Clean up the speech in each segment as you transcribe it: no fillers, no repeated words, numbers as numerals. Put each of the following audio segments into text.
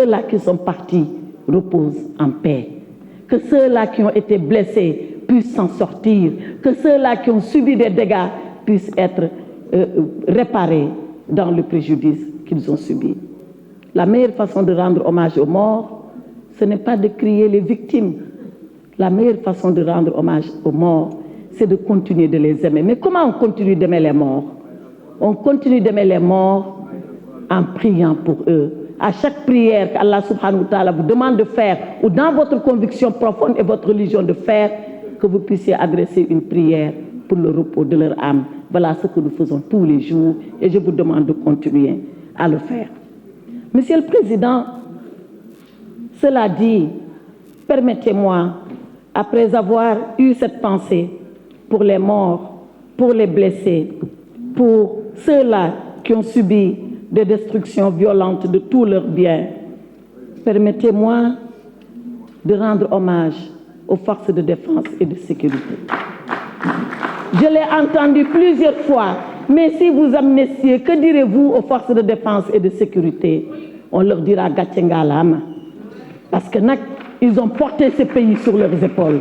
ceux-là qui sont partis reposent en paix, que ceux-là qui ont été blessés puissent s'en sortir, que ceux-là qui ont subi des dégâts puissent être réparés dans le préjudice qu'ils ont subi. La meilleure façon de rendre hommage aux morts, ce n'est pas de crier les victimes. La meilleure façon de rendre hommage aux morts, c'est de continuer de les aimer. Mais comment on continue d'aimer les morts? On continue d'aimer les morts en priant pour eux. À chaque prière qu'Allah subhanahu wa ta'ala vous demande de faire, ou dans votre conviction profonde et votre religion de faire, que vous puissiez adresser une prière pour le repos de leur âme. Voilà ce que nous faisons tous les jours et je vous demande de continuer à le faire. Monsieur le Président, cela dit, permettez-moi, après avoir eu cette pensée pour les morts, pour les blessés, pour ceux-là qui ont subi des destructions violentes de tous leurs biens, permettez-moi de rendre hommage aux forces de défense et de sécurité. Je l'ai entendu plusieurs fois, mais si vous amnestiez, que direz-vous aux forces de défense et de sécurité? On leur dira Gatchenga Lama. Parce que ils ont porté ce pays sur leurs épaules.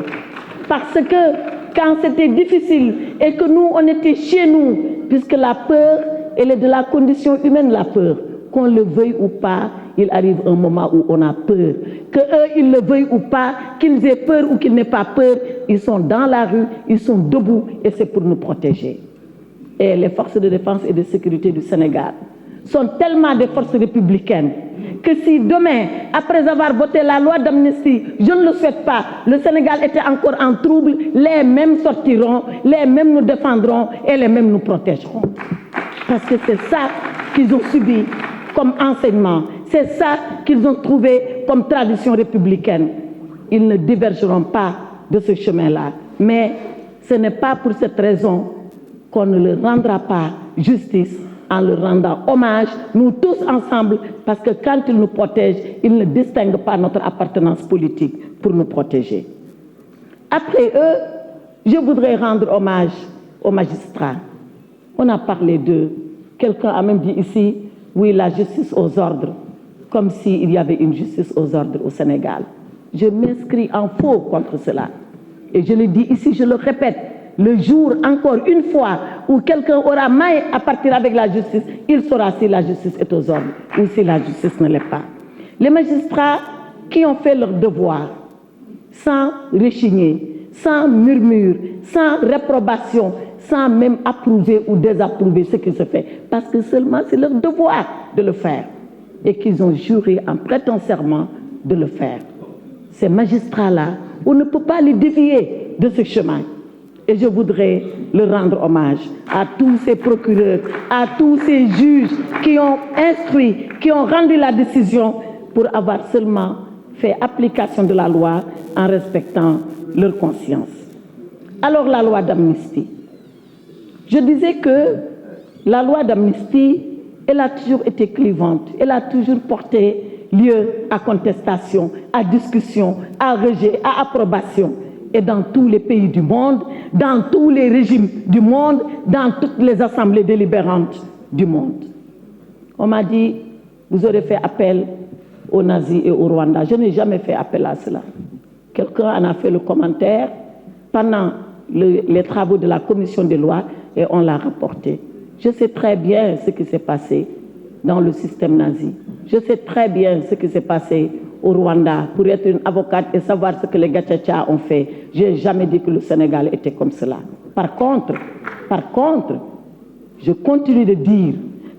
Parce que quand c'était difficile et que nous, on était chez nous, puisque la peur, elle est de la condition humaine, la peur. Qu'on le veuille ou pas, il arrive un moment où on a peur. Qu'eux, ils le veuillent ou pas, qu'ils aient peur ou qu'ils n'aient pas peur, ils sont dans la rue, ils sont debout et c'est pour nous protéger. Et les forces de défense et de sécurité du Sénégal sont tellement des forces républicaines que si demain, après avoir voté la loi d'amnistie, je ne le souhaite pas, le Sénégal était encore en trouble, les mêmes sortiront, les mêmes nous défendront et les mêmes nous protégeront. Parce que c'est ça qu'ils ont subi comme enseignement, c'est ça qu'ils ont trouvé comme tradition républicaine. Ils ne divergeront pas de ce chemin-là. Mais ce n'est pas pour cette raison qu'on ne leur rendra pas justice en leur rendant hommage, nous tous ensemble, parce que quand ils nous protègent, ils ne distinguent pas notre appartenance politique pour nous protéger. Après eux, je voudrais rendre hommage aux magistrats. On a parlé d'eux. Quelqu'un a même dit ici, oui, la justice aux ordres, comme s'il y avait une justice aux ordres au Sénégal. Je m'inscris en faux contre cela. Et je le dis ici, je le répète, le jour, encore une fois, où quelqu'un aura maille à partir avec la justice, il saura si la justice est aux ordres ou si la justice ne l'est pas. Les magistrats qui ont fait leur devoir, sans rechigner, sans murmure, sans réprobation, sans même approuver ou désapprouver ce qui se fait, parce que seulement c'est leur devoir de le faire, et qu'ils ont juré en prêtant serment de le faire. Ces magistrats-là, on ne peut pas les dévier de ce chemin. Et je voudrais leur rendre hommage à tous ces procureurs, à tous ces juges qui ont instruit, qui ont rendu la décision pour avoir seulement fait application de la loi en respectant leur conscience. Alors la loi d'amnistie. Je disais que la loi d'amnistie, elle a toujours été clivante, elle a toujours porté lieu à contestation, à discussion, à rejet, à approbation. Et dans tous les pays du monde, dans tous les régimes du monde, dans toutes les assemblées délibérantes du monde. On m'a dit, vous aurez fait appel aux nazis et au Rwanda. Je n'ai jamais fait appel à cela. Quelqu'un en a fait le commentaire pendant les travaux de la commission des lois et on l'a rapporté. Je sais très bien ce qui s'est passé dans le système nazi. Je sais très bien ce qui s'est passé au Rwanda pour être une avocate et savoir ce que les Gachacha ont fait. Je n'ai jamais dit que le Sénégal était comme cela. Par contre, je continue de dire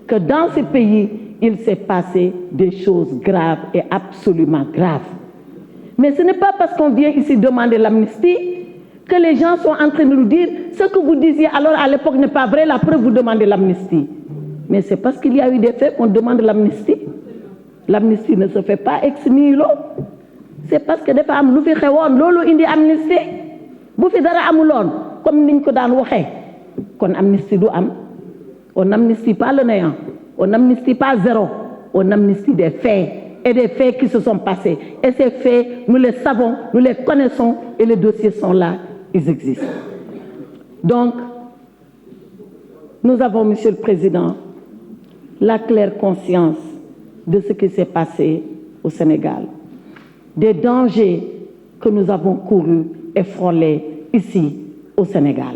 que dans ce pays, il s'est passé des choses graves et absolument graves. Mais ce n'est pas parce qu'on vient ici demander l'amnistie que les gens sont en train de nous dire ce que vous disiez alors à l'époque n'est pas vrai, la preuve vous demandez l'amnistie. Mais c'est parce qu'il y a eu des faits qu'on demande l'amnistie. L'amnistie ne se fait pas ex nihilo. C'est parce que des femmes nous fait lolo indi amnistie. Bu fi dara amulone comme niñ ko daan waxé. Kon amnistie du am. On n'amnistie pas le néant. On n'amnistie pas zéro. On amnistie des faits et des faits qui se sont passés. Et ces faits, nous les savons, nous les connaissons et les dossiers sont là, ils existent. Donc, nous avons, Monsieur le Président, la claire conscience de ce qui s'est passé au Sénégal, des dangers que nous avons courus et frôlés ici au Sénégal.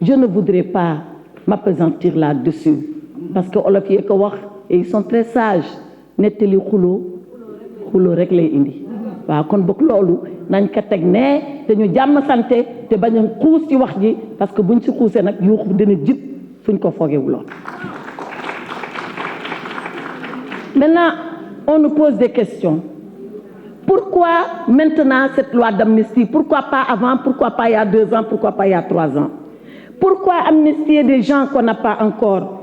Je ne voudrais pas m'appesantir là-dessus, parce que Olof yee ko wax et ils sont très sages, nettali xuloo rek lay indi. waaw kon bokk loolu nañ ko teg ne te ñu jàmm sante te bañ a xuus ci wax ji, parce que buñ ci xuusee nag yuuxu dina jib fuñ ko foogewuloon. Maintenant, on nous pose des questions. Pourquoi maintenant cette loi d'amnistie? Pourquoi pas avant? Pourquoi pas il y a 2 ans? Pourquoi pas il y a 3 ans? Pourquoi amnistier des gens qu'on n'a pas encore